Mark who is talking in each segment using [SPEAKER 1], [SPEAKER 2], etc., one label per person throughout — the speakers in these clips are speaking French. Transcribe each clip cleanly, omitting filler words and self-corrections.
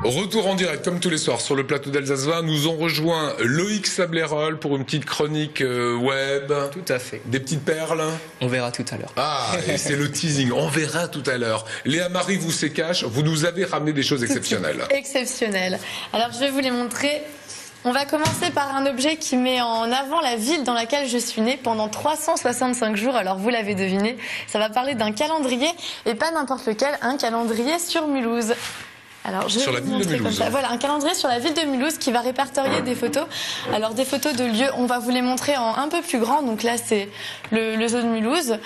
[SPEAKER 1] Retour en direct, comme tous les soirs, sur le plateau d'Alsace 20. Nous ont rejoint Loïc Sablerol pour une petite chronique web.
[SPEAKER 2] Tout à fait.
[SPEAKER 1] Des petites perles.
[SPEAKER 2] On verra tout à l'heure.
[SPEAKER 1] Ah, et c'est le teasing. On verra tout à l'heure. Léa Marie vous cache, vous nous avez ramené des choses exceptionnelles.
[SPEAKER 3] Exceptionnelles. Alors, je vais vous les montrer. On va commencer par un objet qui met en avant la ville dans laquelle je suis née pendant 365 jours. Alors, vous l'avez deviné, ça va parler d'un calendrier, et pas n'importe lequel, un calendrier sur Mulhouse. Alors, je vais vous montrer comme ça. Voilà, un calendrier sur la ville de Mulhouse qui va répertorier des photos. Alors, des photos de lieux, on va vous les montrer en un peu plus grand. Donc là, c'est le zoo de Mulhouse.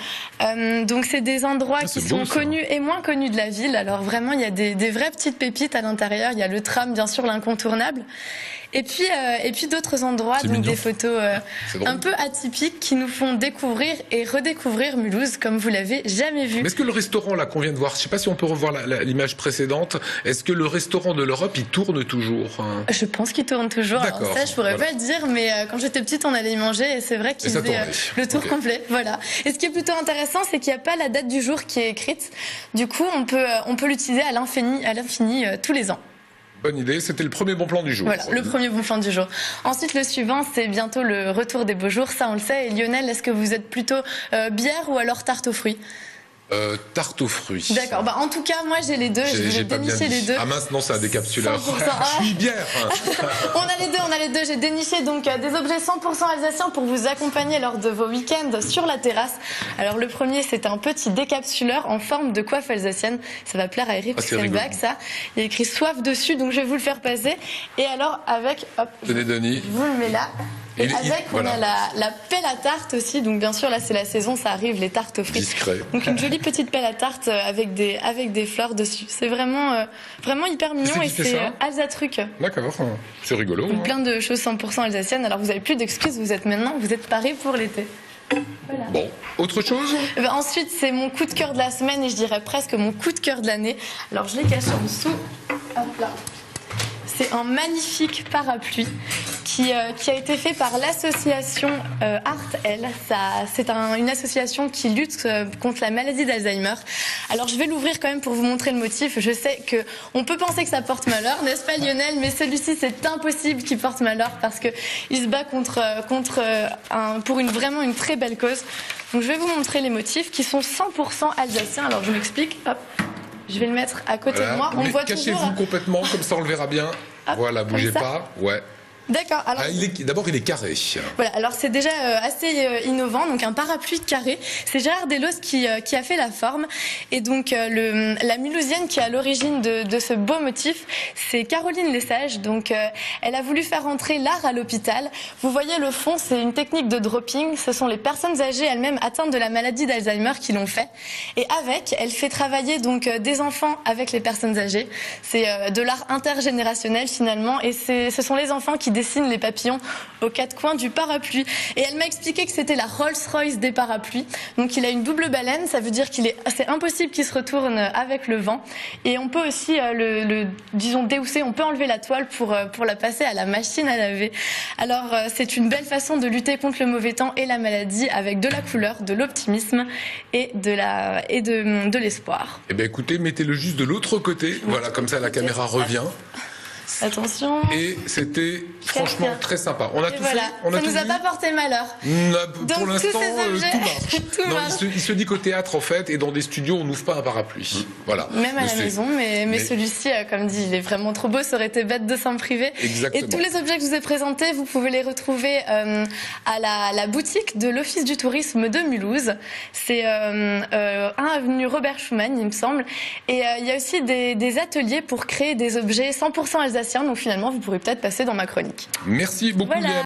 [SPEAKER 3] Donc, c'est des endroits qui sont connus et moins connus de la ville. Alors, vraiment, il y a des vraies petites pépites à l'intérieur. Il y a le tram, bien sûr, l'incontournable. Et puis d'autres endroits, donc des photos un peu atypiques qui nous font découvrir et redécouvrir Mulhouse comme vous l'avez jamais vu.
[SPEAKER 1] Mais est-ce que le restaurant là qu'on vient de voir, je ne sais pas si on peut revoir l'image précédente, est-ce que le restaurant de l'Europe il tourne toujours?
[SPEAKER 3] Je pense qu'il tourne toujours. Alors ça, je pourrais pas le dire, mais quand j'étais petite, on allait y manger et c'est vrai qu'il faisait le tour complet. Voilà. Et ce qui est plutôt intéressant, c'est qu'il n'y a pas la date du jour qui est écrite. Du coup, on peut l'utiliser à l'infini tous les ans.
[SPEAKER 1] Bonne idée, c'était le premier bon plan du jour.
[SPEAKER 3] Voilà, le premier bon plan du jour. Ensuite, le suivant, c'est bientôt le retour des beaux jours, ça on le sait. Et Lionel, est-ce que vous êtes plutôt bière ou alors tarte aux fruits?
[SPEAKER 1] Tarte aux fruits.
[SPEAKER 3] D'accord, bah en tout cas moi j'ai les deux, j'ai déniché les deux.
[SPEAKER 1] Ah mince, non, c'est un décapsuleur. Je suis bière.
[SPEAKER 3] On a les deux, j'ai déniché donc des objets 100% alsaciens pour vous accompagner lors de vos week-ends sur la terrasse. Alors le premier, c'est un petit décapsuleur en forme de coiffe alsacienne, ça va plaire à Eric Stenbach, ça. Il y a écrit soif dessus, donc je vais vous le faire passer. Et alors avec, hop,
[SPEAKER 1] tenez Denis,
[SPEAKER 3] je vous le mets là. Et avec, on a la pelle à tarte aussi. Donc, bien sûr, là, c'est la saison, ça arrive, les tartes aux fruits.
[SPEAKER 1] Discret.
[SPEAKER 3] Donc, une jolie petite pelle à tarte avec des fleurs dessus. C'est vraiment hyper mignon et c'est Alsatruc.
[SPEAKER 1] D'accord, c'est rigolo.
[SPEAKER 3] Donc, plein de choses 100% alsaciennes. Alors, vous n'avez plus d'excuses, vous êtes parés pour l'été. Voilà.
[SPEAKER 1] Bon, autre chose?
[SPEAKER 3] Ensuite, c'est mon coup de cœur de la semaine et je dirais presque mon coup de cœur de l'année. Alors, je l'ai caché en dessous. Hop là. C'est un magnifique parapluie qui a été fait par l'association Art-L. C'est une association qui lutte contre la maladie d'Alzheimer. Alors je vais l'ouvrir quand même pour vous montrer le motif. Je sais qu'on peut penser que ça porte malheur, n'est-ce pas Lionel? Mais celui-ci, c'est impossible qu'il porte malheur parce qu'il se bat pour vraiment une très belle cause. Donc je vais vous montrer les motifs qui sont 100% alsaciens. Alors je m'explique. Hop. Je vais le mettre à côté de moi. On voit
[SPEAKER 1] cachez-vous complètement, comme ça on le verra bien. Hop, voilà, bougez pas. Ouais.
[SPEAKER 3] D'accord.
[SPEAKER 1] D'abord, il est carré.
[SPEAKER 3] Voilà. Alors c'est déjà assez innovant. Donc un parapluie carré. C'est Gérard Delos qui a fait la forme. Et donc la Mulhousienne qui est à l'origine de ce beau motif, c'est Caroline Lesage. Donc elle a voulu faire entrer l'art à l'hôpital. Vous voyez le fond, c'est une technique de dropping. Ce sont les personnes âgées elles-mêmes atteintes de la maladie d'Alzheimer qui l'ont fait. Et elle fait travailler donc des enfants avec les personnes âgées. C'est de l'art intergénérationnel finalement. Et ce sont les enfants qui dessine les papillons aux quatre coins du parapluie. Et elle m'a expliqué que c'était la Rolls-Royce des parapluies. Donc il a une double baleine, ça veut dire c'est impossible qu'il se retourne avec le vent. Et on peut aussi disons déhousser, on peut enlever la toile pour la passer à la machine à laver. Alors c'est une belle façon de lutter contre le mauvais temps et la maladie avec de la couleur, de l'optimisme et de l'espoir.
[SPEAKER 1] Eh bien écoutez, mettez-le juste de l'autre côté. Voilà, comme ça la caméra revient.
[SPEAKER 3] Attention.
[SPEAKER 1] Et c'était franchement très sympa. On a tout fait.
[SPEAKER 3] Ça nous a pas porté malheur.
[SPEAKER 1] Pour l'instant, tout marche. Il se dit qu'au théâtre, en fait, et dans des studios, on n'ouvre pas un parapluie. Voilà.
[SPEAKER 3] Même à la maison, mais celui-ci, comme dit, il est vraiment trop beau. Ça aurait été bête de s'en priver.
[SPEAKER 1] Exactement.
[SPEAKER 3] Et tous les objets que je vous ai présentés, vous pouvez les retrouver à la boutique de l'Office du tourisme de Mulhouse. C'est 1 avenue Robert Schumann, il me semble. Et il y a aussi des ateliers pour créer des objets 100% alsaciens. Donc finalement, vous pourrez peut-être passer dans ma chronique.
[SPEAKER 1] Merci beaucoup, Léa.